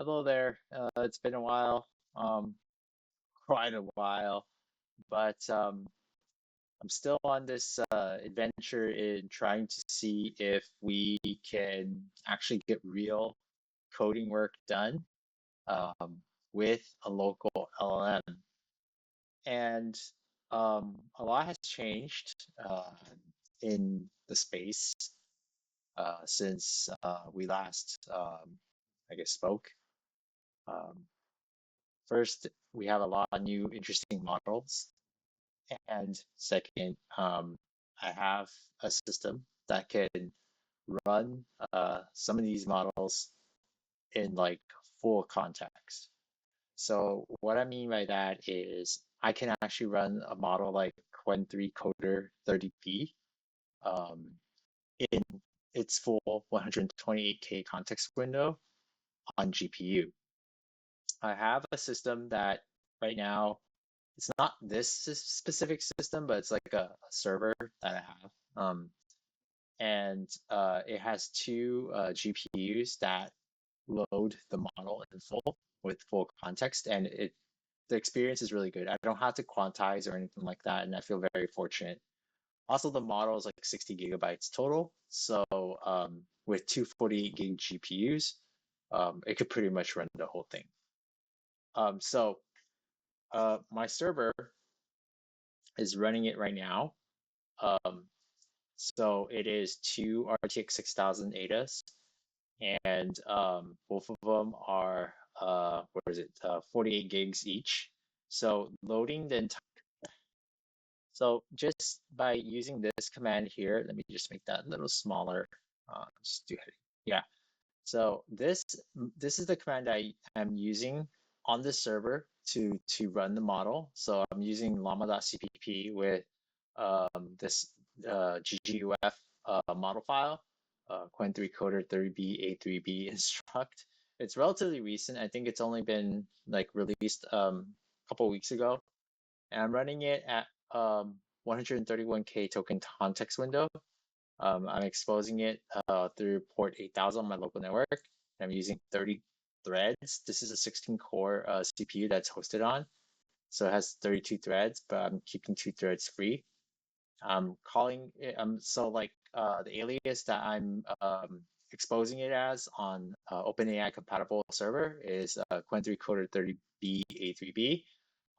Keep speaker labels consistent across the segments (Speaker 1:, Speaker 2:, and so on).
Speaker 1: Hello there. It's been a while, quite a while, but I'm still on this adventure in trying to see if we can actually get real coding work done um, with a local LLM. And a lot has changed in the space since we last, I guess, spoke. Um, First, we have a lot of new interesting models. And second, I have a system that can run some of these models in like full context. So what I mean by that is I can actually run a model like Qwen3 Coder 30B um, in its full 128K context window on GPU. I have a system that right now it's not this specific system, but it's like a server that I have. And it has two GPUs that load the model in full with full context, and the experience is really good. I don't have to quantize or anything like that, and I feel very fortunate. Also, the model is like 60 gigabytes total, so with two 48 gig GPUs, it could pretty much run the whole thing. So my server is running it right now. Um, so it is two RTX 6000 ADAs, and both of them are what is it? 48 gigs each. So loading the entire. So just by using this command here, let me just make that a little smaller. Just do it. Yeah. So this is the command I am using on the server to run the model. So I'm using llama.cpp with this gguf model file, Qwen3 Coder 30B-A3B instruct. It's relatively recent. I think it's only been like released a couple weeks ago, and I'm running it at 131K token context window. I'm exposing it through port 8000 on my local network. I'm using 30 threads. This is a 16 core CPU that's hosted on. So it has 32 threads, but I'm keeping 2 threads free. I'm calling it, so like the alias that I'm exposing it as on OpenAI compatible server is Qwen3 Coder 30B-A3B,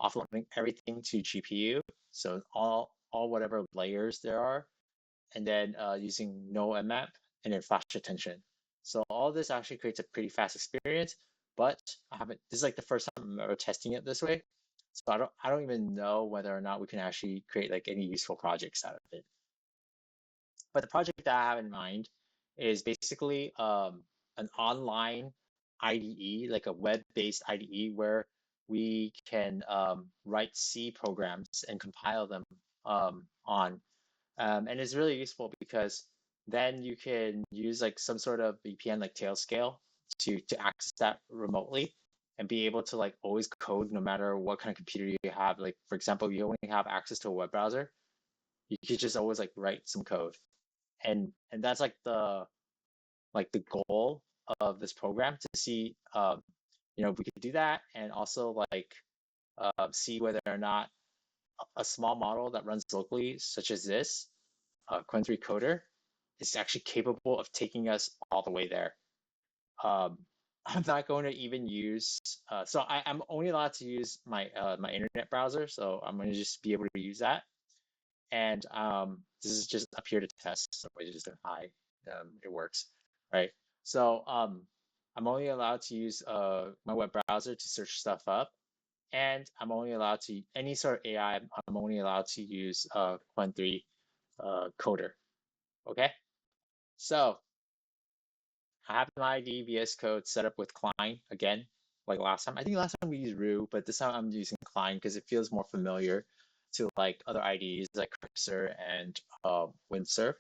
Speaker 1: offloading everything to GPU. So all whatever layers there are, and then using no mmap and then flash attention. So all this actually creates a pretty fast experience, but I haven't, this is like the first time I'm ever testing it this way. So I don't even know whether or not we can actually create like any useful projects out of it. But the project that I have in mind is basically an online IDE, like a web-based IDE where we can write C programs and compile them on. And it's really useful because then you can use like some sort of VPN like Tailscale to access that remotely and be able to like always code no matter what kind of computer you have. Like for example, if you only have access to a web browser, you could just always like write some code. And that's like the goal of this program to see if we could do that and also like see whether or not a small model that runs locally, such as this, Qwen3 Coder, is actually capable of taking us all the way there. Um, I'm not going to even use, so I'm only allowed to use my internet browser, so I'm going to just be able to use that. And this is just up here to test, so I just do hi, it works, right? So I'm only allowed to use my web browser to search stuff up, and I'm only allowed to any sort of AI. I'm only allowed to use Qwen3 Coder. Okay, so I have my IDE VS Code set up with Cline again, like last time. I think last time we used Roo, but this time I'm using Cline because it feels more familiar to like other IDEs like Cursor and Windsurf.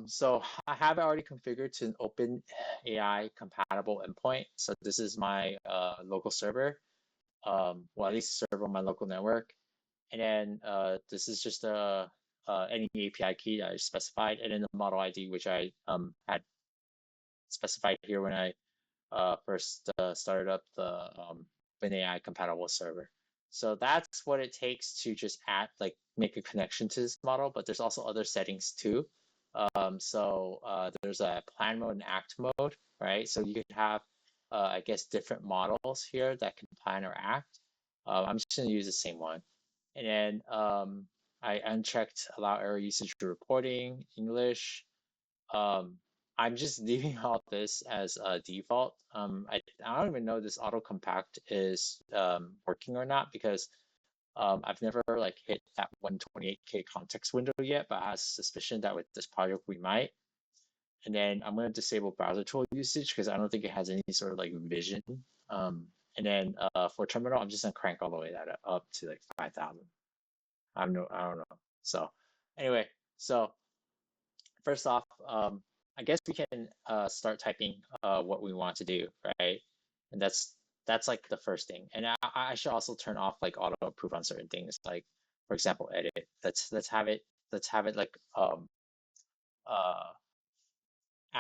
Speaker 1: So I have it already configured to an open AI compatible endpoint. So this is my local server, well at least a server on my local network. And then this is just any API key that I specified, and then the model ID which I had specified here when I first started up the WinAI compatible server. So that's what it takes to just add, like, make a connection to this model, but there's also other settings too. There's a plan mode and act mode, right? So you could have, I guess, different models here that can plan or act. I'm just going to use the same one. And then I unchecked allow error usage reporting, English. Um, I'm just leaving all this as a default. I don't even know this auto compact is working or not because I've never like hit that 128K context window yet, but I have suspicion that with this project we might. And then I'm going to disable browser tool usage because I don't think it has any sort of like vision. And then for terminal, I'm just gonna crank all the way that up to like 5,000. I don't know. So anyway, so first off, I guess we can start typing what we want to do, right? And that's like the first thing. And I should also turn off like auto approve on certain things, like for example, edit. Let's have it like uh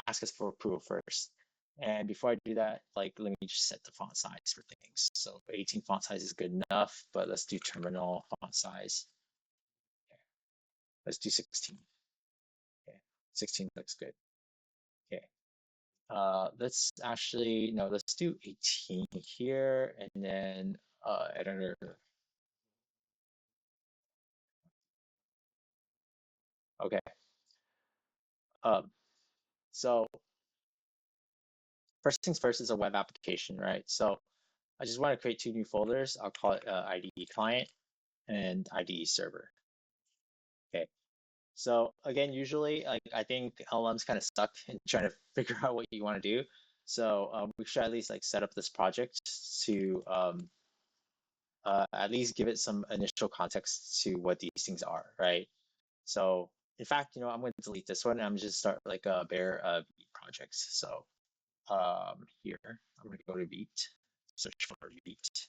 Speaker 1: ask us for approval first. And before I do that, like let me just set the font size for things. So 18 font size is good enough, but let's do terminal font size. Okay. Let's do 16. Okay. 16 looks good. Okay. Let's actually, no, let's do 18 here and then editor. Okay. Um, so first things first is a web application, right? So I just want to create two new folders. I'll call it IDE client and IDE server. Okay. So again, usually, like I think LLMs kind of stuck in trying to figure out what you want to do. So we should at least like set up this project to at least give it some initial context to what these things are, right? So in fact, I'm going to delete this one and I'm just start like a bare Vite projects. So here I'm going to go to Vite, search for Vite.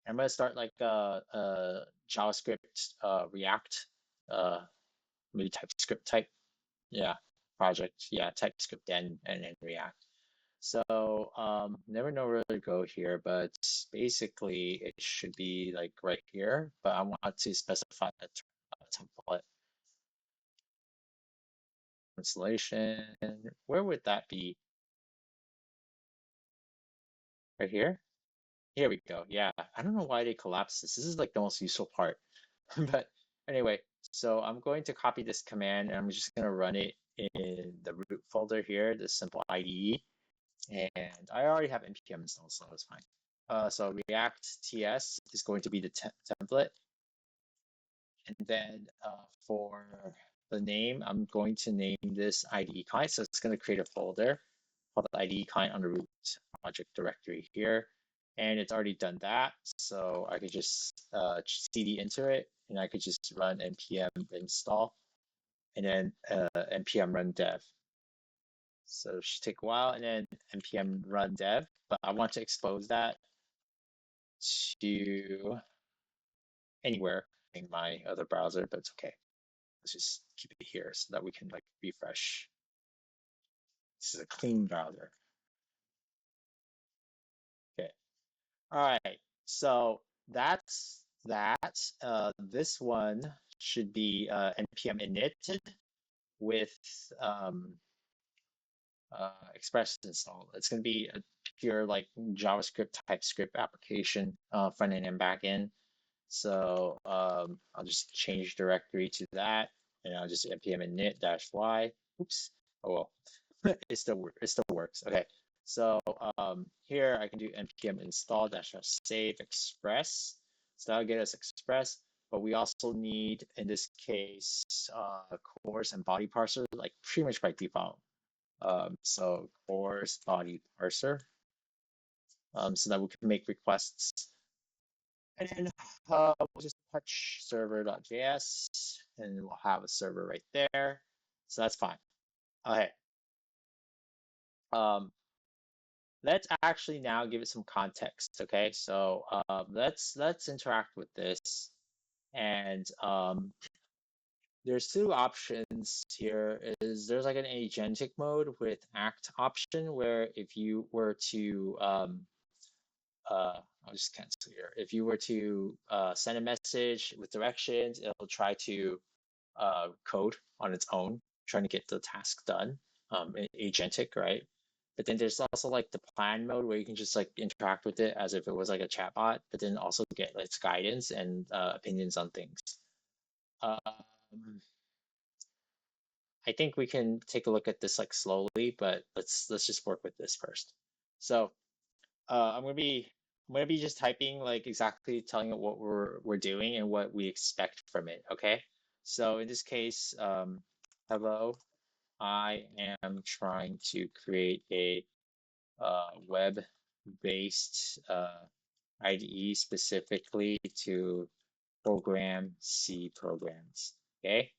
Speaker 1: I'm going to start like a JavaScript React maybe TypeScript type, yeah, project, yeah, TypeScript and React. So never know where to go here, but basically it should be like right here, but I want to specify a template installation. Where would that be? Right here? Here we go. Yeah, I don't know why they collapsed this. This is like the most useful part. But anyway, so I'm going to copy this command and I'm just going to run it in the root folder here, the simple IDE. And I already have npm installed, so that's fine. So React TS is going to be the template. And then for the name, I'm going to name this IDE client. So it's going to create a folder called the IDE client on the root project directory here. And it's already done that. So I could just cd into it and I could just run npm install and then npm run dev. So it should take a while and then npm run dev, but I want to expose that to anywhere in my other browser, but it's okay. Let's just keep it here so that we can like refresh. This is a clean browser. Okay. All right. So that's that. This one should be npm init with Express install. It's going to be a pure like JavaScript TypeScript application, front end and back end. So I'll just change directory to that, and I'll just npm init -y. Oops. Oh well, it still works. Okay. So here I can do npm install -save express. So that'll get us express. But we also need, in this case, cores and body parser, like pretty much by default. So cores body parser, so that we can make requests. And then we'll just touch server.js and we'll have a server right there. So that's fine. Okay. Let's actually now give it some context. Okay. So let's interact with this and there's two options here. Is there's like an agentic mode with act option where if you were to I'll just cancel here. If you were to send a message with directions, it'll try to code on its own, trying to get the task done, agentic, right? But then there's also like the plan mode where you can just like interact with it as if it was like a chatbot, but then also get its guidance and opinions on things. Um, I think we can take a look at this like slowly, but let's just work with this first. So I'm gonna be just typing like exactly telling it what we're doing and what we expect from it. Okay. So in this case, hello, I am trying to create a web-based IDE specifically to program C programs. Okay.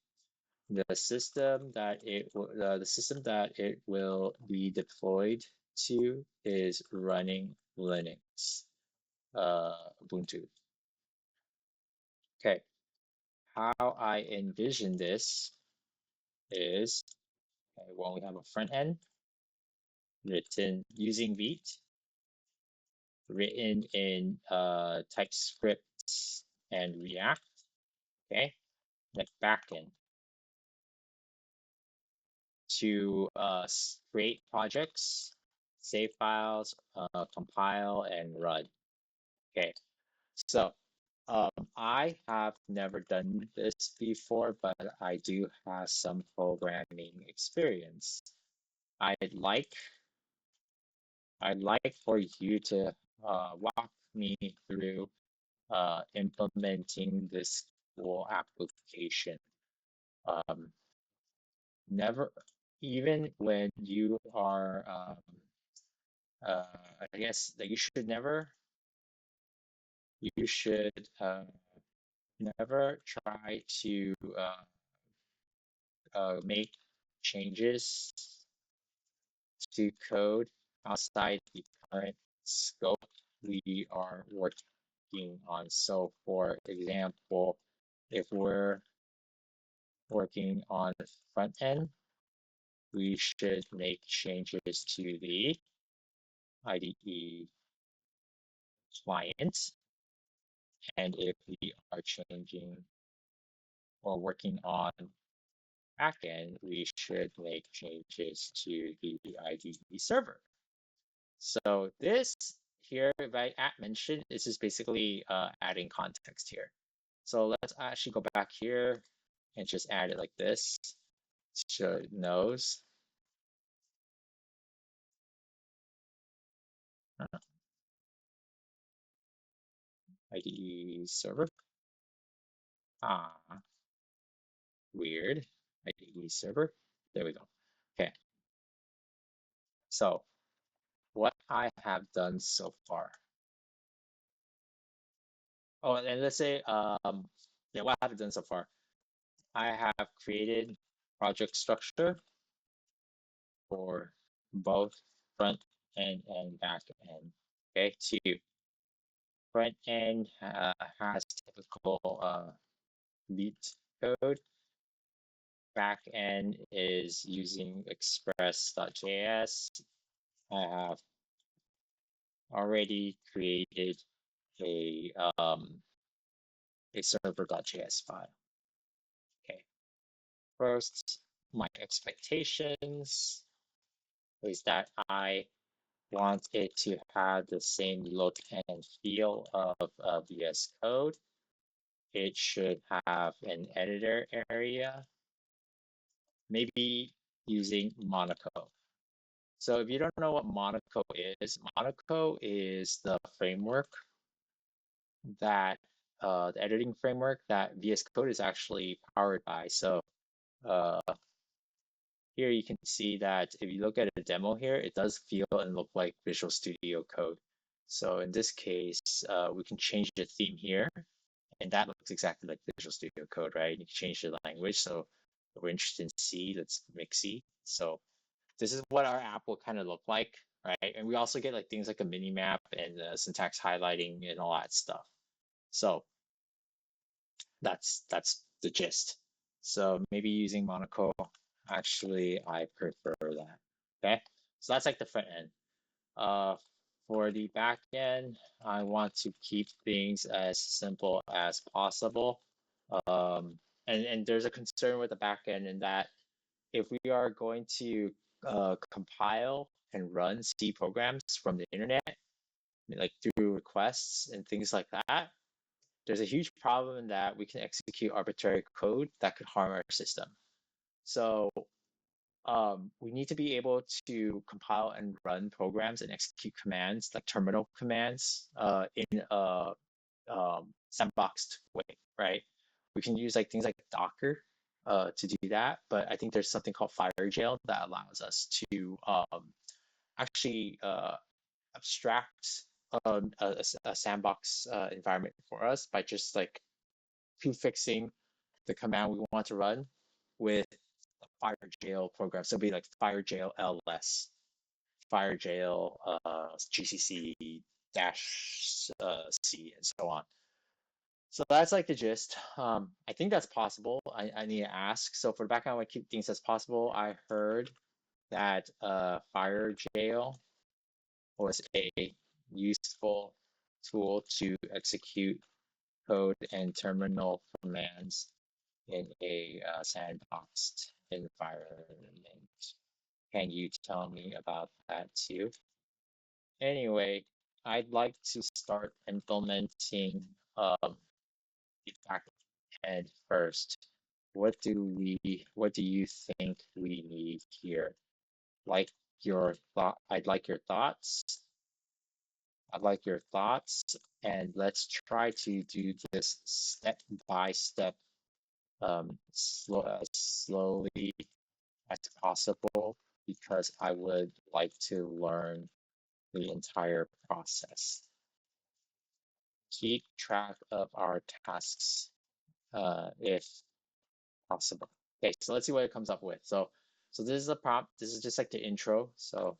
Speaker 1: The system that it will be deployed to is running Linux, Ubuntu. Okay, how I envision this is, okay, well, we have a front end written using Vite, written in TypeScript and React. Okay, the backend to create projects, save files, compile, and run. Okay, so I have never done this before, but I do have some programming experience. I'd like I'd like for you to walk me through implementing this cool application. Um, never, even when you are, I guess that you should never try to make changes to code outside the current scope we are working on. So for example, if we're working on the front end, we should make changes to the IDE client. And if we are changing or working on backend, we should make changes to the IDE server. So this here, if I mention, this is basically adding context here. So let's actually go back here and just add it like this, so it knows. IDE server. Ah, weird. IDE server. There we go. Okay. So what I have done so far. Oh, and let's say, yeah, what I have done so far. I have created project structure for both front end and back end. Okay, two. Front end has typical Vite code. Back end is using express.js. I have already created a server.js file. Okay. First, my expectations is that I want it to have the same look and feel of VS Code. It should have an editor area, maybe using Monaco. So if you don't know what Monaco is the framework that the editing framework that VS Code is actually powered by. So uh, here you can see that if you look at a demo here, it does feel and look like Visual Studio Code. So in this case, we can change the theme here, and that looks exactly like Visual Studio Code, right? You can change the language. So if we're interested in C, let's make C. So this is what our app will kind of look like, right? And we also get like things like a mini map and syntax highlighting and all that stuff. So that's the gist. So maybe using Monaco, actually, I prefer that. Okay, so that's like the front end. Uh, for the back end, I want to keep things as simple as possible. And there's a concern with the back end in that if we are going to compile and run C programs from the internet, like through requests and things like that, there's a huge problem in that we can execute arbitrary code that could harm our system. So we need to be able to compile and run programs and execute commands like terminal commands in a sandboxed way, right? We can use like things like Docker to do that, but I think there's something called FireJail that allows us to actually abstract a sandbox environment for us by just like prefixing the command we want to run with a FireJail program. So it'd be like FireJail ls, FireJail GCC dash C, and so on. So that's like the gist. I think that's possible. I need to ask. So for the background, I want to keep things as possible. I heard that FireJail was a useful tool to execute code and terminal commands in a sandboxed environment. Can you tell me about that too? Anyway, I'd like to start implementing the back end first. What do you think we need here? Like your thought, I'd like your thoughts. I'd like your thoughts, and let's try to do this step by step, slowly as possible, because I would like to learn the entire process. Keep track of our tasks if possible. Okay, so let's see what it comes up with. So this is a prompt. This is just like the intro. So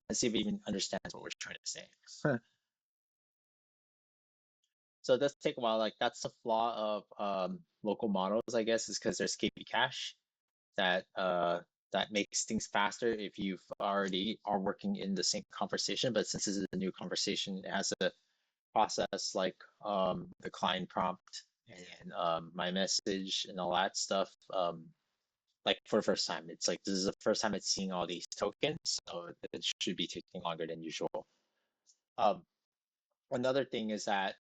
Speaker 1: let's see if it even understands what we're trying to say. So it does take a while. Like that's the flaw of local models, I guess, is because there's KP cache that makes things faster if you've already are working in the same conversation. But since this is a new conversation, it has a process like the Cline prompt and my message and all that stuff. Like for the first time, it's like this is the first time it's seeing all these tokens, so it should be taking longer than usual. Um, Another thing is that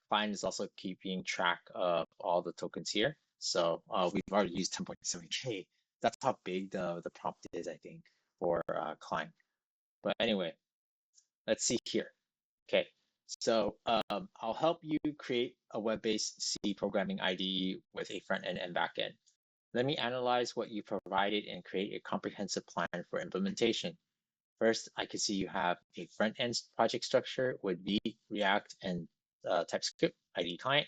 Speaker 1: Cline is also keeping track of all the tokens here. So we've already used 10.7K. That's how big the prompt is, I think, for Cline. But anyway, let's see here. Okay, so I'll help you create a web-based C programming IDE with a front end and back end. Let me analyze what you provided and create a comprehensive plan for implementation. First, I can see you have a front-end project structure with Vue, React, and TypeScript IDE client,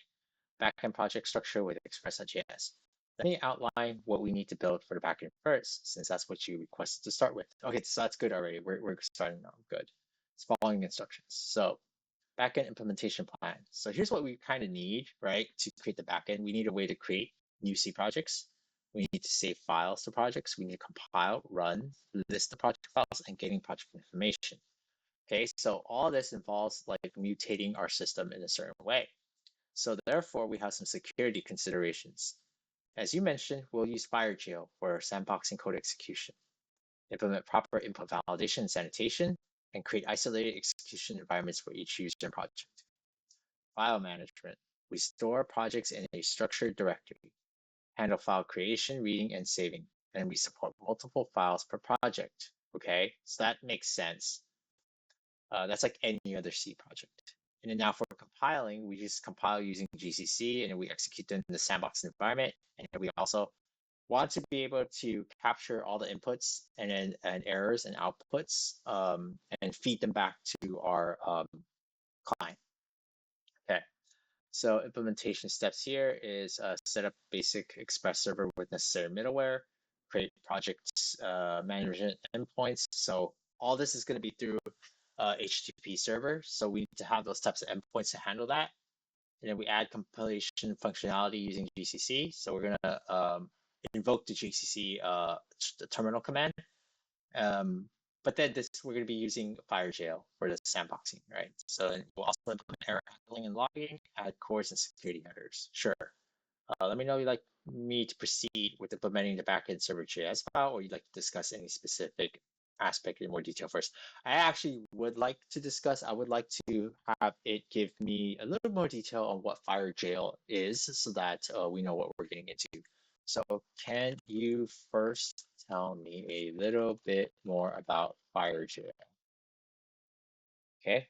Speaker 1: back-end project structure with Express.js. Let me outline what we need to build for the backend first, since that's what you requested to start with. Okay, so that's good already. We're starting now. Good. It's following instructions. So backend implementation plan. So here's what we kind of need, right, to create the backend. We need a way to create new C projects. We need to save files to projects. We need to compile, run, list the project files, and getting project information. Okay, so all this involves like mutating our system in a certain way. So therefore, we have some security considerations. As you mentioned, we'll use FireJail for sandboxing code execution, implement proper input validation and sanitation, and create isolated execution environments for each user and project. File management. We store projects in a structured directory, handle file creation, reading, and saving, and we support multiple files per project. Okay, so that makes sense. That's like any other C project. And then now for compiling, we just compile using GCC and we execute them in the sandbox environment. And we also want to be able to capture all the inputs and errors and outputs and feed them back to our client. Okay. So implementation steps here is set up basic Express server with necessary middleware, create project management endpoints. So all this is going to be through HTTP server. So we need to have those types of endpoints to handle that. and then we add compilation functionality using GCC. So we're gonna invoke the GCC the terminal command. But then we're going to be using FireJail for the sandboxing, right? So we'll also implement error handling and logging, add cores and security headers. Sure. Let me know if you'd like me to proceed with implementing the backend server JS file, or you'd like to discuss any specific aspect in more detail first. I actually would like to discuss, I would like to have it give me a little more detail on what FireJail is so that we know what we're getting into. So can you first tell me a little bit more about FireJail? Okay.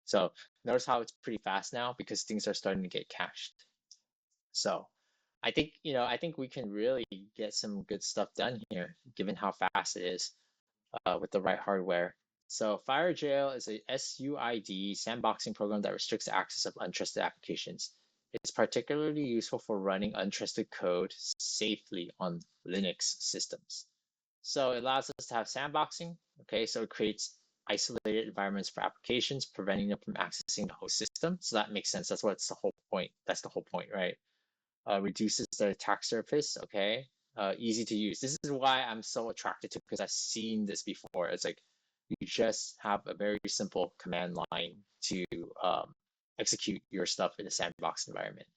Speaker 1: So notice how it's pretty fast now because things are starting to get cached. So I think we can really get some good stuff done here, given how fast it is with the right hardware. So FireJail is a SUID sandboxing program that restricts access of untrusted applications. It's particularly useful for running untrusted code safely on Linux systems. So it allows us to have sandboxing. Okay, so it creates isolated environments for applications, preventing them from accessing the host system. So that makes sense. That's what's the whole point. That's the whole point, right? Reduces the attack surface. Okay, easy to use. This is why I'm so attracted to because I've seen this before. It's like you just have a very simple command line to execute your stuff in a sandbox environment.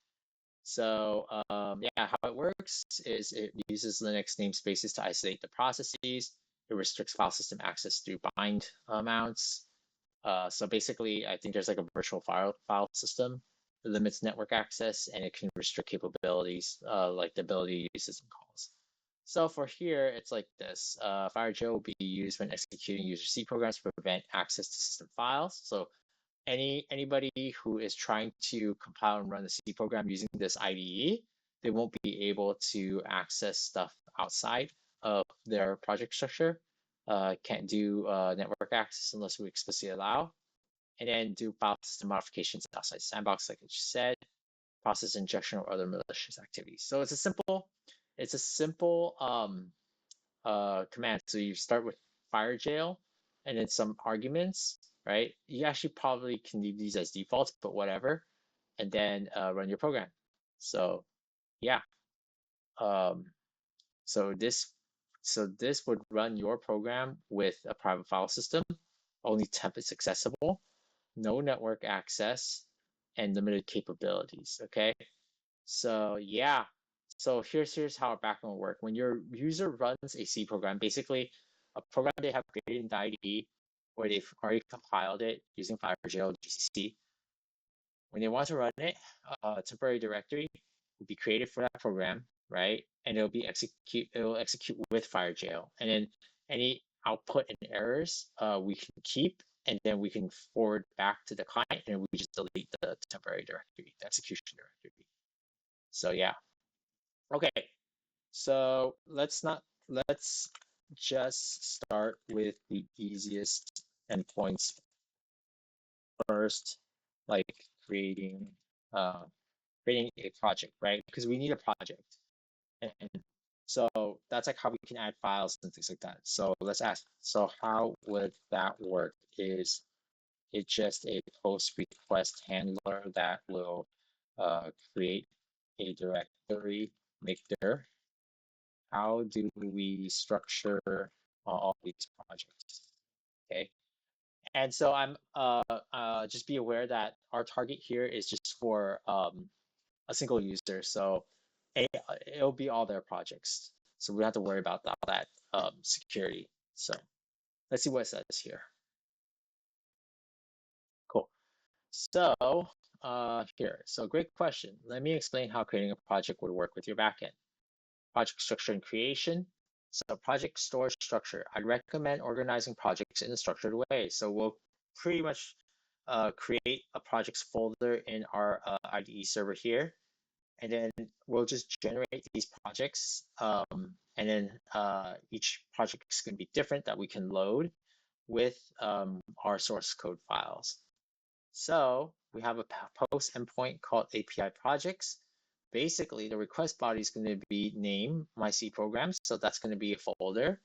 Speaker 1: So yeah, how it works is it uses Linux namespaces to isolate the processes. It restricts file system access through bind mounts. So basically, I think there's like a virtual file system that limits network access, and it can restrict capabilities like the ability to use system calls. So for here, it's like this. FireJail will be used when executing user C programs to prevent access to system files. So anybody who is trying to compile and run the C program using this IDE, they won't be able to access stuff outside of their project structure. Can't do network access unless we explicitly allow, and then do file system modifications outside sandbox, like I just said, process injection or other malicious activities. So it's a simple command. So you start with FireJail and then some arguments, right? You actually probably can leave these as defaults, but whatever, and then run your program. So yeah, um, so this would run your program with a private file system, only temp is accessible, no network access, and limited capabilities. Okay, so yeah, so here's how our backend will work. When your user runs a C program, basically a program they have created in the IDE, or they've already compiled it using FireJail or GCC, when they want to run it, a temporary directory will be created for that program, right? And it will execute with FireJail. And then any output and errors we can keep, and then we can forward back to the client, and we just delete the temporary directory, the execution directory. So yeah. Okay. So let's just start with the easiest endpoints first, like creating uh, creating a project, right? Because we need a project. And so that's like how we can add files and things like that. So let's ask, so how would that work? Is it just a post request handler that will create a directory maker? How do we structure all these projects? Okay. And so I'm just be aware that our target here is just for a single user. So it'll be all their projects. So we don't have to worry about all that security. So let's see what it says here. Cool. So here, so great question. Let me explain how creating a project would work with your backend. Project structure and creation. So project storage structure. I'd recommend organizing projects in a structured way. So we'll pretty much create a projects folder in our IDE server here. And then we'll just generate these projects. And then each project is going to be different that we can load with our source code files. So we have a post endpoint called API projects. Basically, the request body is going to be name my C program. So that's going to be a folder,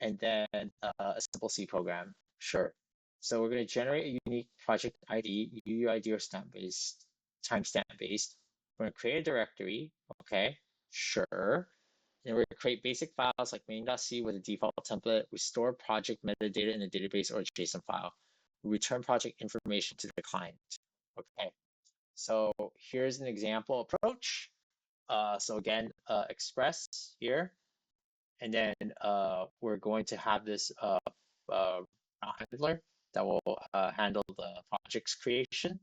Speaker 1: and then a simple C program. Sure. So we're going to generate a unique project ID, UUID or stamp based timestamp based. We're going to create a directory. Okay, sure. Then we're going to create basic files like main.c with a default template. We store project metadata in a database or a JSON file. We return project information to the client. Okay, so here's an example approach. So again, express here, and then we're going to have this handler that will handle the project's creation.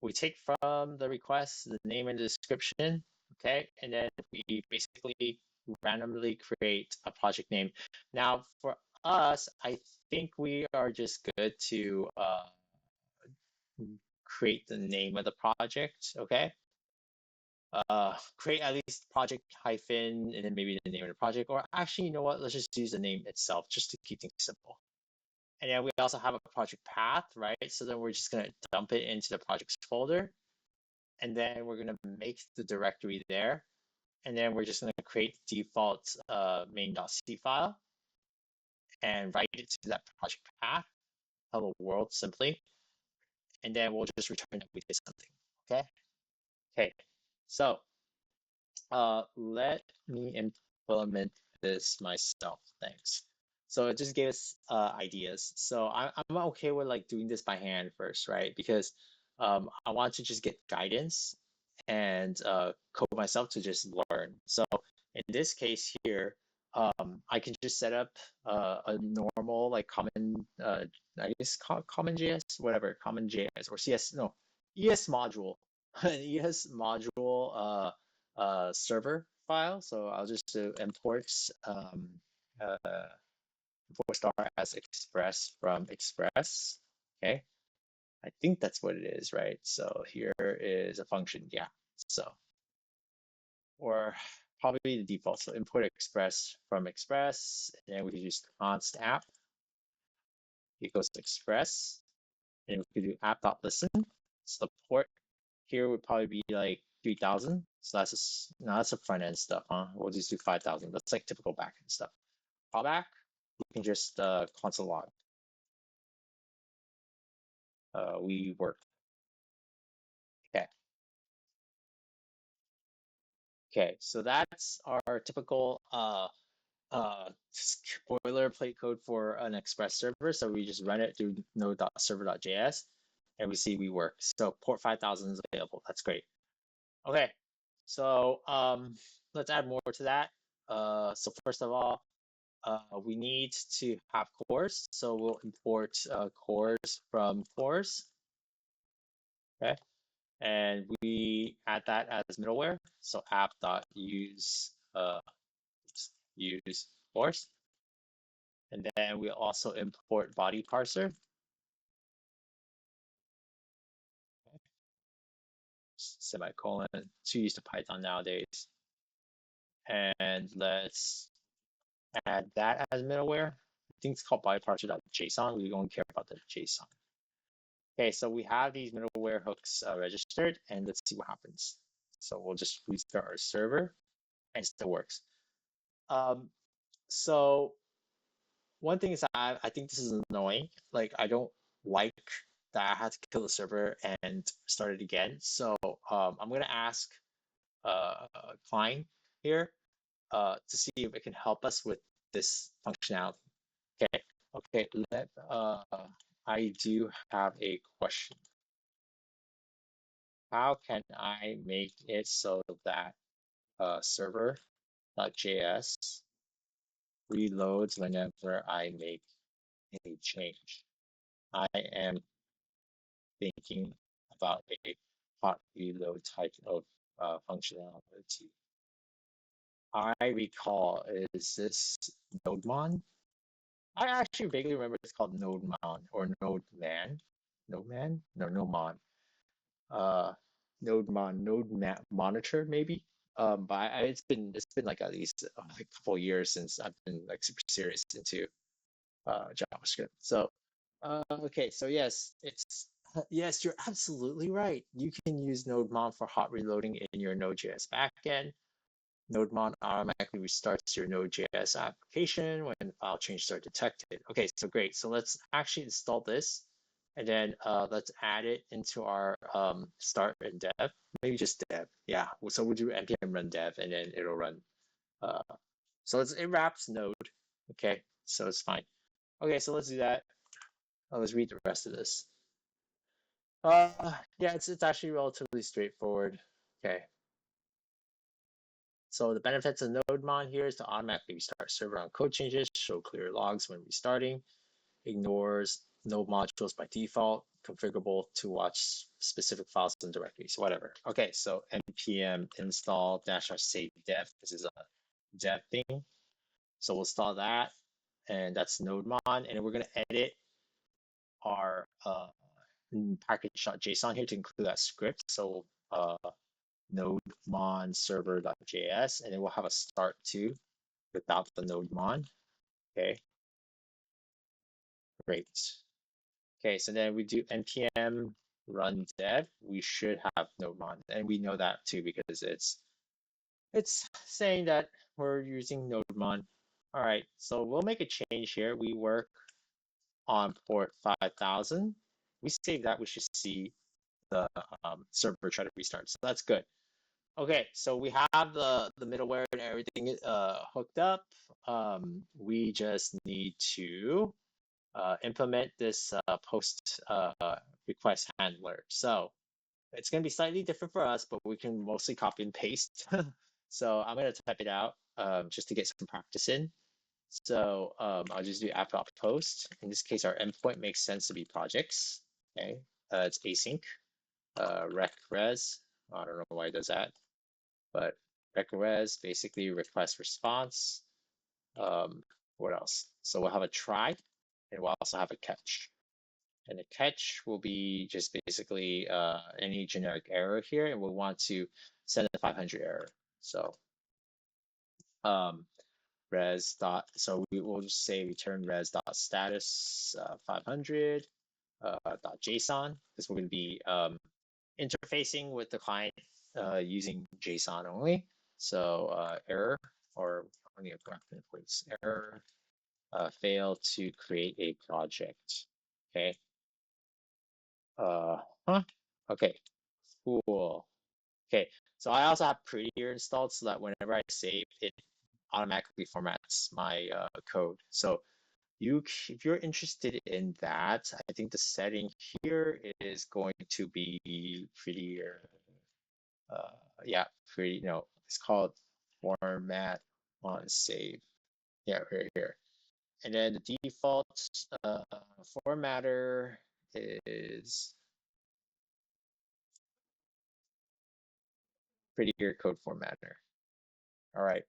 Speaker 1: We take from the request the name and the description, okay, and then we basically randomly create a project name. Now, for us, I think we are just good to create the name of the project, okay? Create at least project hyphen and then maybe the name of the project, or actually, you know what? Let's just use the name itself just to keep things simple. And then we also have a project path, right? So then we're just gonna dump it into the projects folder, and then we're gonna make the directory there, and then we're just gonna create the default main.c file and write it to that project path, hello world simply, and then we'll just return that we did something. Okay. Okay. So let me implement this myself. Thanks. So it just gave us ideas. So I'm okay with like doing this by hand first, right? Because I want to just get guidance and code myself to just learn. So in this case here, I can just set up a normal like common, I guess common JS, whatever, common JS or CS, no, ES module, ES module server file. So I'll just do import uh, import star as express from express. Okay, I think that's what it is, right? So here is a function, yeah. So or probably the default. So import express from express, and then we can use const app equals express, and we can do app.listen. So the port here would probably be like 3000. So that's a front end stuff, huh? We'll just do 5000. That's like typical backend stuff. Callback, we can just console log. We work. Okay. Okay, so that's our typical boilerplate code for an Express server. So we just run it through node.server.js and we see we work. So port 5000 is available. That's great. Okay, so let's add more to that. So first of all, we need to have cores. So we'll import cores from cores. Okay, and we add that as middleware. So app.use use cores. And then we also import body parser. Semicolon, too used to Python nowadays. And let's add that as middleware. I think it's called body parser.json. We don't care about the JSON. Okay, so we have these middleware hooks registered, and let's see what happens. So we'll just restart our server, and it still works. So one thing is I think this is annoying. Like I don't like that I had to kill the server and start it again. So I'm gonna ask Cline here to see if it can help us with this functionality. Okay, okay. I do have a question. How can I make it so that server.js reloads whenever I make a change? I am thinking about a hot reload type of functionality. I recall, is this NodeMon? I actually vaguely remember it's called NodeMon or NodeMan. NodeMan? No, NodeMon. Uh, Monitor maybe. But it's been like at least a couple years since I've been like super serious into JavaScript. So okay, so yes, yes, you're absolutely right. You can use NodeMon for hot reloading in your Node.js backend. NodeMon automatically restarts your Node.js application when file changes are detected. Okay, so great. So let's actually install this. And then let's add it into our start and dev. Maybe just dev. Yeah. So we'll do npm run dev, and then it'll run. So it wraps node. Okay. So it's fine. Okay. So let's do that. Let's read the rest of this. Yeah, it's actually relatively straightforward. Okay. So the benefits of NodeMon here is to automatically restart server on code changes, show clear logs when restarting, ignores node modules by default, configurable to watch specific files and directories, whatever. Okay, so npm install -- save dev. This is a dev thing. So we'll install that, and that's NodeMon, and we're going to edit our package.json here to include that script. So nodemon server.js, and then we'll have a start too without the nodemon. Okay, great. Okay, so then we do npm run dev. We should have nodemon, and we know that too because it's saying that we're using nodemon. All right, so we'll make a change here. We work on port 5000. We save that. We should see the server try to restart. So that's good. Okay, so we have the middleware and everything hooked up. We just need to implement this post request handler. So it's going to be slightly different for us, but we can mostly copy and paste. So I'm going to type it out just to get some practice in. So I'll just do app.post. In this case, our endpoint makes sense to be projects. Okay, it's async. Rec-res. I don't know why it does that, but rec-res basically request response. What else? So we'll have a try, and we'll also have a catch. And the catch will be just basically any generic error here, and we'll want to send a 500 error. So res dot, so we will just say return res dot status 500 dot JSON, because we're going to be interfacing with the client using JSON only. So error, or only a correctness place, error fail to create a project. Okay. Huh? Okay. Cool. Okay. So I also have Prettier installed so that whenever I save, it automatically formats my code. So if you're interested in that, I think the setting here is going to be Prettier. Yeah, pretty. No, it's called format on save. Yeah, right here. And then the default formatter is Prettier code formatter. All right.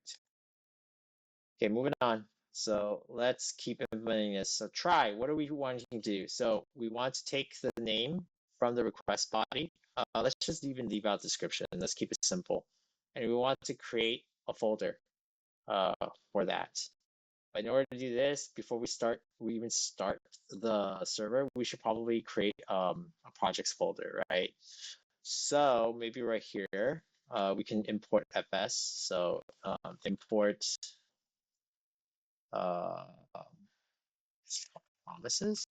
Speaker 1: Okay, moving on. So let's keep implementing this. So try, what are we wanting to do? So we want to take the name from the request body. Let's just even leave out description. Let's keep it simple. And we want to create a folder for that. But in order to do this, before we even start the server, we should probably create a projects folder, right? So maybe right here, we can import fs. So import uh, promises,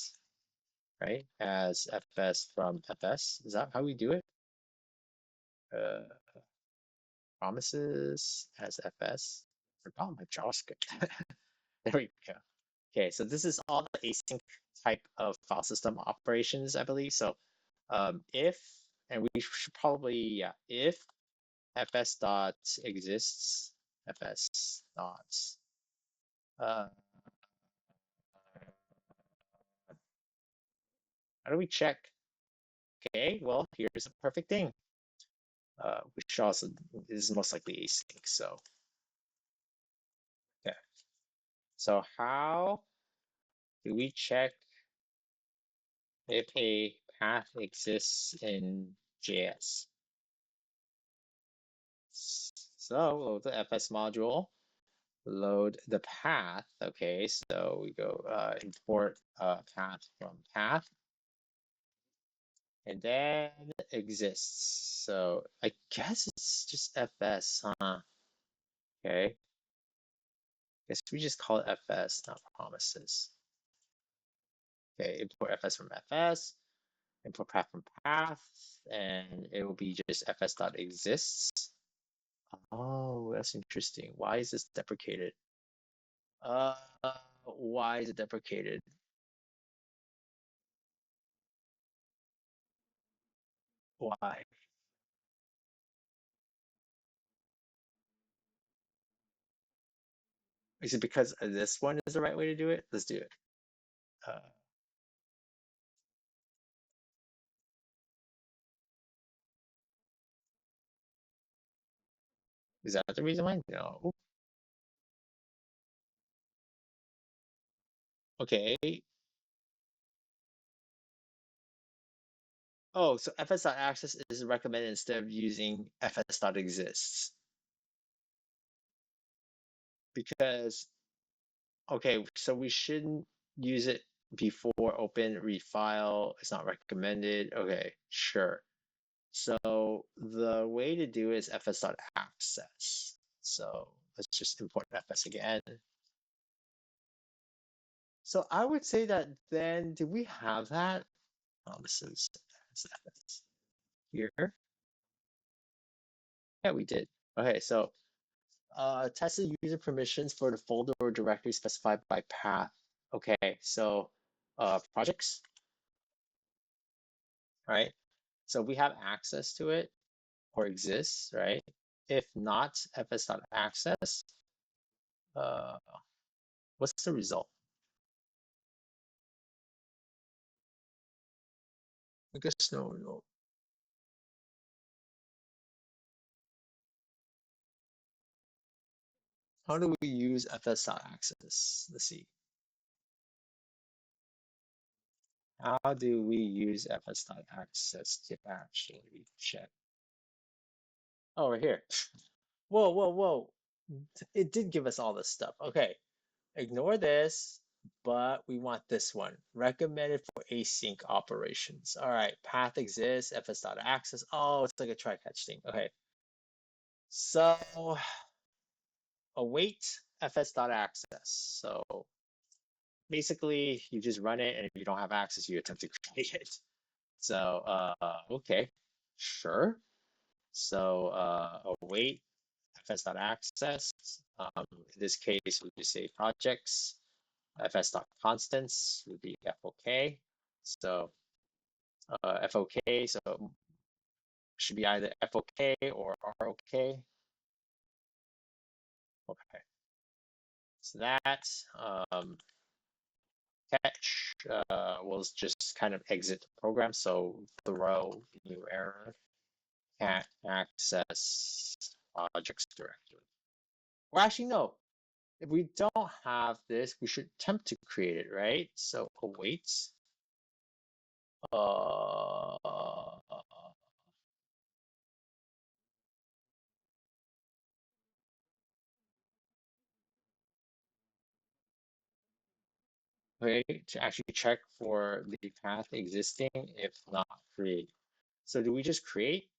Speaker 1: right? As fs from fs. Is that how we do it? Uh, promises as fs. Forgot my JavaScript. There we go. Okay, so this is all the async type of file system operations, I believe. So if, and we should probably, yeah, if fs dot exists, fs dot, uh, how do we check? Okay, well, here's a perfect thing. We should also, this is most likely async, so, yeah. So how do we check if a path exists in JS? So load the fs module, load the path. Okay, so we go import path from path, and then exists. So I guess it's just fs, huh? Okay, guess we just call it fs, not promises. Okay, import fs from fs. import path from path, and it will be just fs.exists. Oh, that's interesting. Why is this deprecated? Uh, why is it deprecated? Why? Is it because this one is the right way to do it? Let's do it. Uh, is that the reason why? No. Okay. Oh, so fs.access is recommended instead of using fs.exists. Because, okay, so we shouldn't use it before open read file. It's not recommended. Okay, sure. So the way to do it is fs.access. So let's just import fs again. So I would say that then, do we have that? Oh, this is fs here. Yeah, we did. Okay, so test the user permissions for the folder or directory specified by path. Okay, so projects, right? So we have access to it or exists, right? If not, fs.access, uh, what's the result? I guess no result. How do we use fs.access? Let's see. How do we use fs.access to actually check? Oh, right here. Whoa, whoa, whoa. It did give us all this stuff. Okay, ignore this, but we want this one. Recommended for async operations. All right, path exists, fs.access. Oh, it's like a try-catch thing. Okay, so await fs.access. So basically, you just run it, and if you don't have access, you attempt to create it. So, okay, sure. So, await fs.access. In this case, we just say projects. fs.constants would be FOK. So, FOK, so should be either FOK or ROK. Okay. So that catch will just kind of exit the program. So throw new error, can't access projects directly. Or actually, no. If we don't have this, we should attempt to create it, right? So await. Uh, okay, to actually check for the path existing, if not create. So do we just create?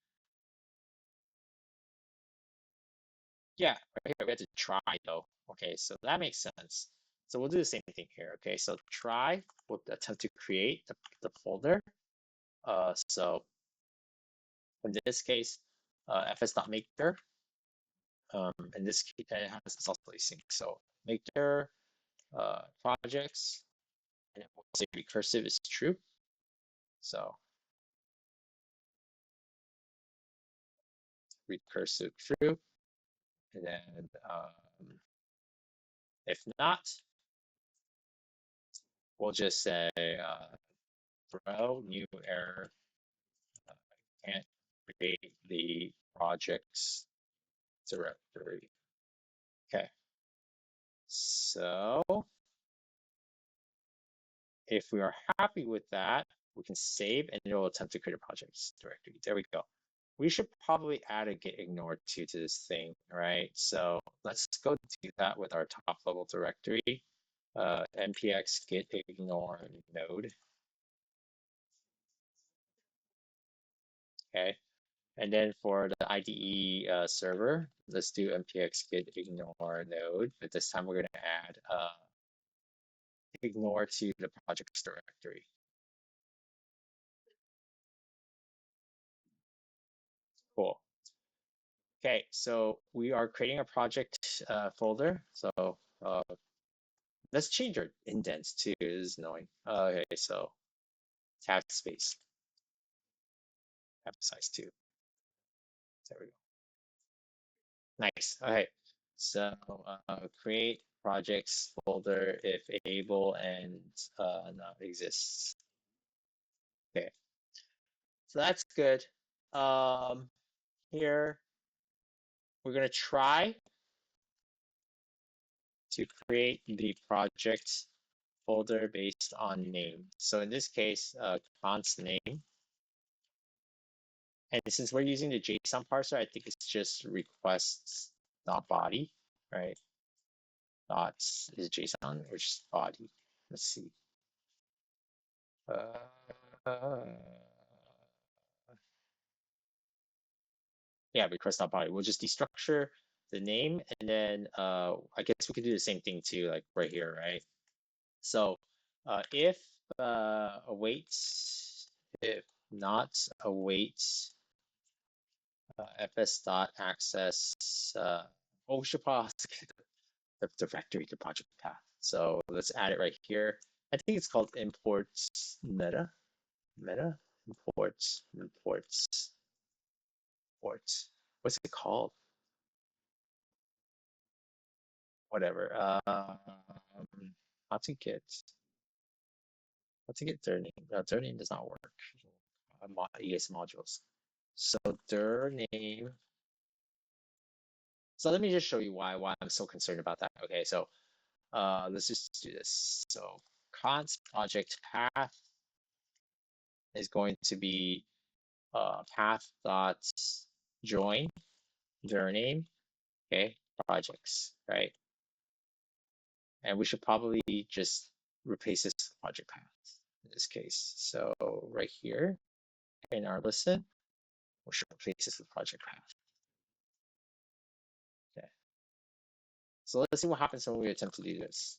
Speaker 1: Yeah, right here we have to try though. Okay, so that makes sense. So we'll do the same thing here. Okay, so try, we'll attempt to create the folder. So in this case, fs.maker. In this case, it has it's also async. So maker projects, and we'll say recursive is true. So recursive true, and then if not, we'll just say throw new error, can't create the projects directory. Okay, so if we are happy with that, we can save and it'll attempt to create a projects directory. There we go. We should probably add a git ignore to this thing, right? So let's go do that with our top level directory, npx git ignore node. Okay, and then for the IDE server, let's do npx git ignore node. But this time we're going to add ignore to the projects directory. Cool. Okay, so we are creating a project folder. So let's change our indents to is annoying. Okay, so tab space, tab size 2. There we go. Nice. Okay. So create projects folder if able and not exists. Okay. So that's good. Here we're gonna try to create the project folder based on name. So in this case, const name. And since we're using the JSON parser, I think it's just requests dot body, right? Dots is JSON, which is body. Let's see. Yeah, request dot body. We'll just destructure the name, and then I guess we could do the same thing too, like right here, right? So if awaits, if not awaits fs dot access. Oh, we should probably get the directory to project path. So let's add it right here. I think it's called imports meta. Meta imports. What's it called? Whatever. How to get their name? Their name does not work. ES modules. So their name. So let me just show you why I'm so concerned about that. Okay, so let's just do this. So const project path is going to be path dot join their name. Okay, projects, right? And we should probably just replace this project path in this case. So right here in our listen, we should replace this with project path. Okay. So let's see what happens when we attempt to do this.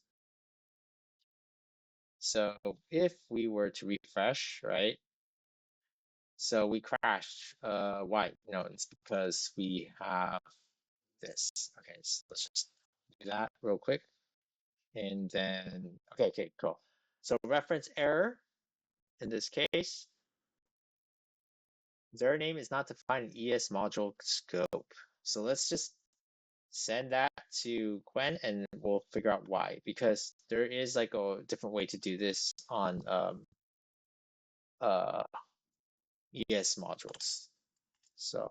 Speaker 1: So if we were to refresh, right? So we crash. Why? It's because we have this. Okay, so let's just do that real quick. And then, okay, cool. So reference error in this case, their name is not defined in ES module scope. So let's just send that to Qwen and we'll figure out why. Because there is like a different way to do this on ES modules. So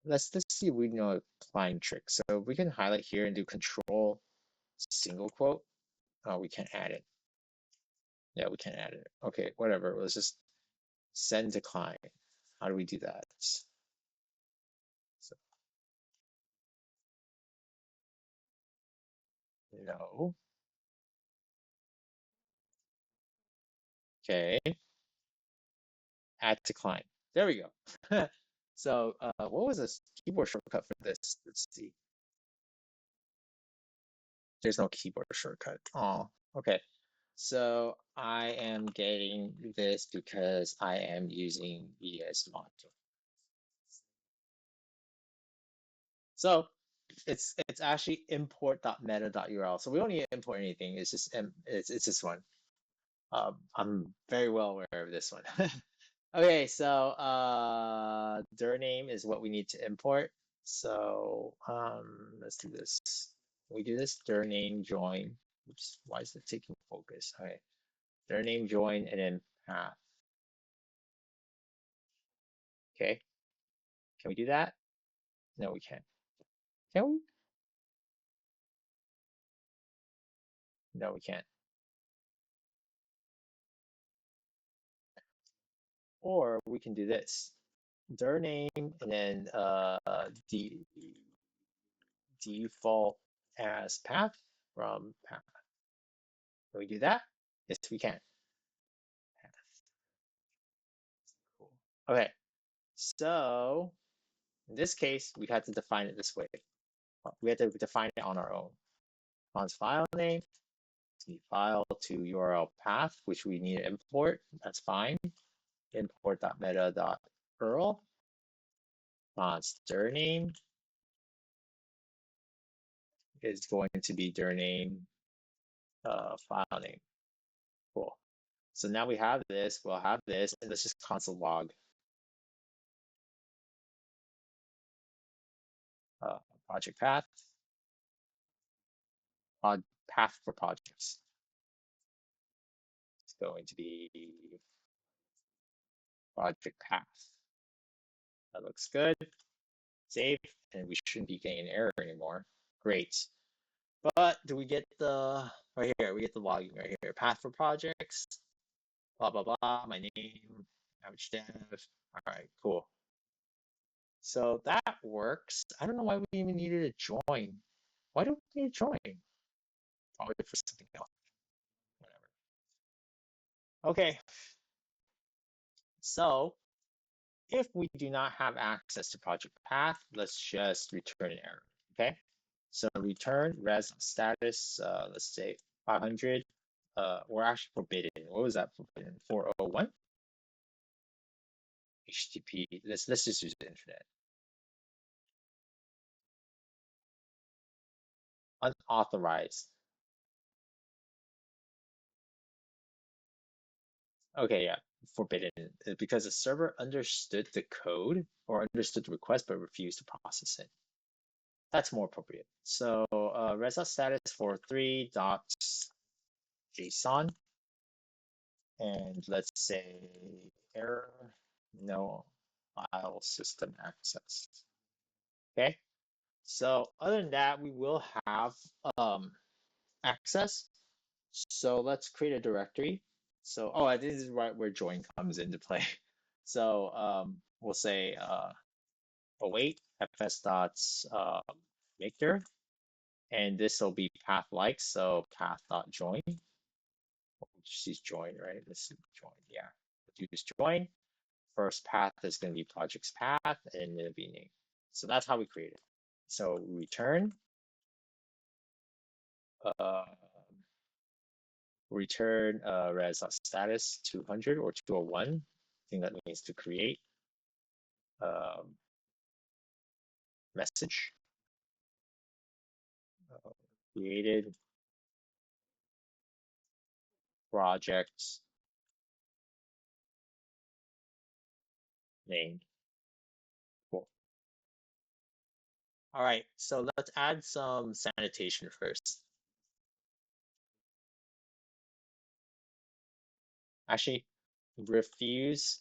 Speaker 1: let's see if we know a Cline trick. So we can highlight here and do control single quote. Oh, we can't add it. Yeah, we can't add it. Okay, whatever. Let's just send to Cline. How do we do that? So, no. Okay. Add to Cline. There we go. So what was this keyboard shortcut for this? Let's see. There's no keyboard shortcut. Oh, okay. So I am getting this because I am using ES module. So it's actually import.meta.url. So we don't need to import anything. It's just it's this one. I'm very well aware of this one. Okay, so their name is what we need to import. So let's do this. We do this their name join. Oops, why is it taking focus? Okay, their name join and then path. Okay, can we do that? No, we can't. Can we? No, we can't. Or we can do this. Their name and then the default as path from path. Can we do that? Yes, we can. Path. Cool. Okay, so in this case, we had to define it this way. We had to define it on our own. Const file name, the file to URL path, which we need to import. That's fine. import.meta.url, dir name is going to be dir name file name. Cool. So now we have this, we'll have this, and let's just console log project path, path for projects. It's going to be project path. That looks good. Save, and we shouldn't be getting an error anymore. Great. But do we get the, right here, we get the logging right here. Path for projects, blah, blah, blah, my name, average dev. All right, cool. So that works. I don't know why we even needed a join. Why do we need a join? Probably for something else. Whatever. Okay. So if we do not have access to project path, let's just return an error. Okay. So return res status, let's say 500, or actually forbidden. What was that forbidden? 401? HTTP, let's just use the internet. Unauthorized. Okay, yeah, forbidden, because the server understood the code or understood the request but refused to process it. That's more appropriate. So res status for 3.json, and let's say error, no file system access. Okay, so other than that, we will have access. So let's create a directory. So, oh, this is right where join comes into play. So we'll say await fs dots maker, and this will be path like, so path dot join. Just use join, right? Let's see join. Yeah, use join. First path is going to be project's path, and it'll be name. So that's how we create it. So return res status 200 or 201. I think that means to create message created project name. Cool. All right, so let's add some sanitation first. Actually, refuse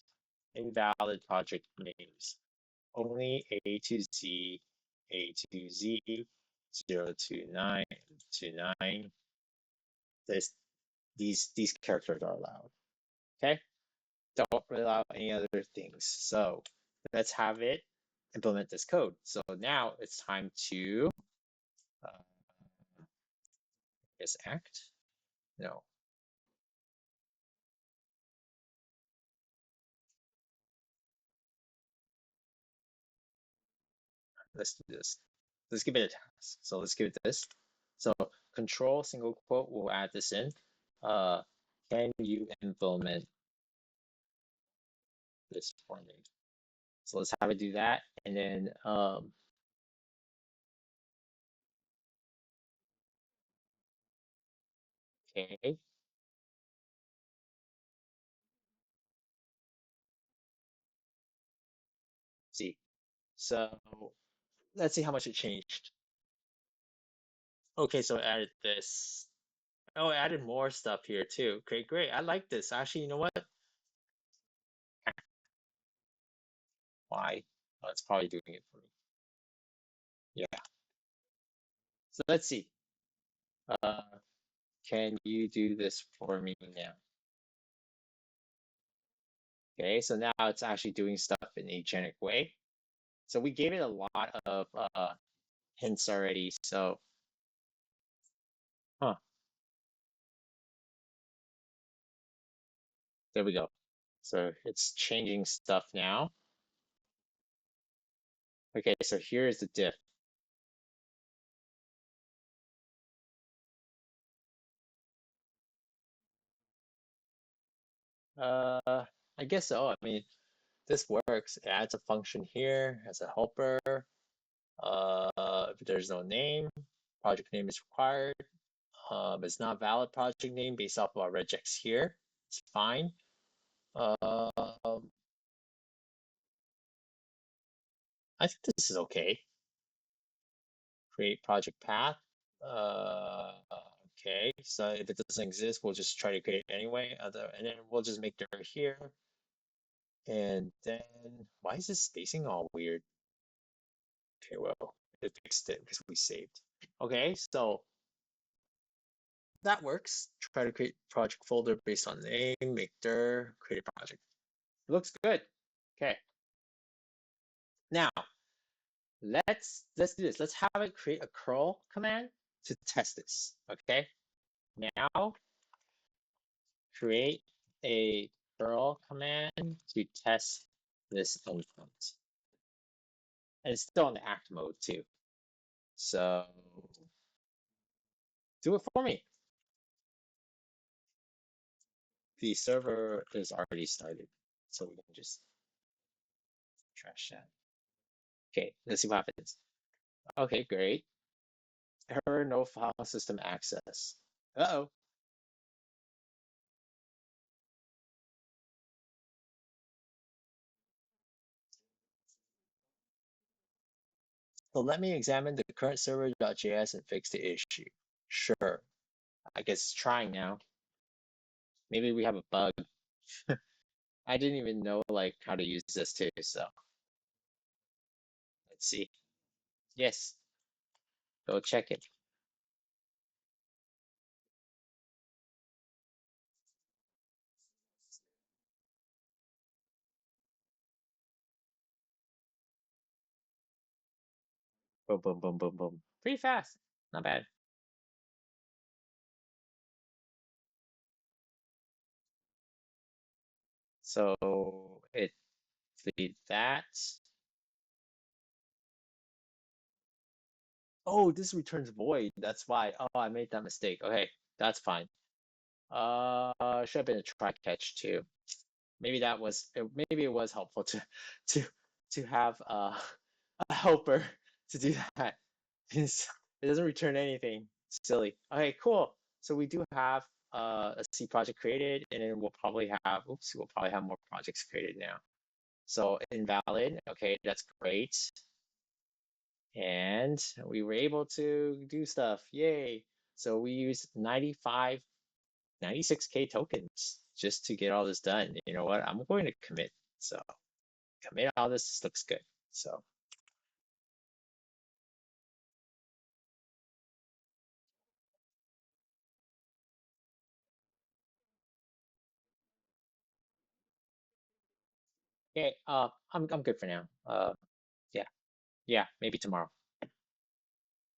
Speaker 1: invalid project names. Only A to Z, A to Z, 0 to 9 to 9. These characters are allowed. Okay? Don't allow any other things. So let's have it implement this code. So now it's time to is act? No. Let's do this. Let's give it a task. So let's give it this. So control single quote, we'll add this in. Can you implement this for me? So let's have it do that. And then okay. See. So let's see how much it changed. Okay, so I added this. Oh, I added more stuff here too. Okay, great. I like this. Actually, you know what? Why? Oh, it's probably doing it for me. Yeah. So let's see. Can you do this for me now? Okay, so now it's actually doing stuff in a agentic way. So we gave it a lot of hints already. So, there we go. So it's changing stuff now. Okay, so here's the diff. I I guess so. I mean, this works. It adds a function here as a helper. If there's no name, project name is required. It's not valid project name based off of our regex here. It's fine. I think this is okay. Create project path. Okay, so if it doesn't exist, we'll just try to create it anyway. And then we'll just make dirt here. And then, why is this spacing all weird? Okay, well, it fixed it because we saved. Okay, so that works. Try to create project folder based on name, make dir, create a project. It looks good. Okay. Now, let's do this. Let's have it create a curl command to test this. Okay. Now, create a curl command to test this endpoint. And it's still in the act mode too. So do it for me. The server is already started, so we can just trash that. Okay, let's see what happens. Okay, great. Error, no file system access. Uh-oh. So let me examine the current server.js and fix the issue. Sure. I guess it's trying now. Maybe we have a bug. I didn't even know like how to use this too, so let's see. Yes, go check it. Boom, boom, boom, boom, boom. Pretty fast. Not bad. So it did that. Oh, this returns void. That's why. Oh, I made that mistake. Okay, that's fine. Should have been a try catch too. Maybe that was maybe it was helpful to to have a helper to do that. It doesn't return anything. Silly. Okay, cool. So we do have a C project created, and then we'll probably have we'll probably have more projects created now. So invalid. Okay, that's great. And we were able to do stuff. Yay. So we used 96K tokens just to get all this done. You know what? I'm going to commit. So commit all this. This looks good. So okay, I'm good for now. Yeah, yeah, maybe tomorrow.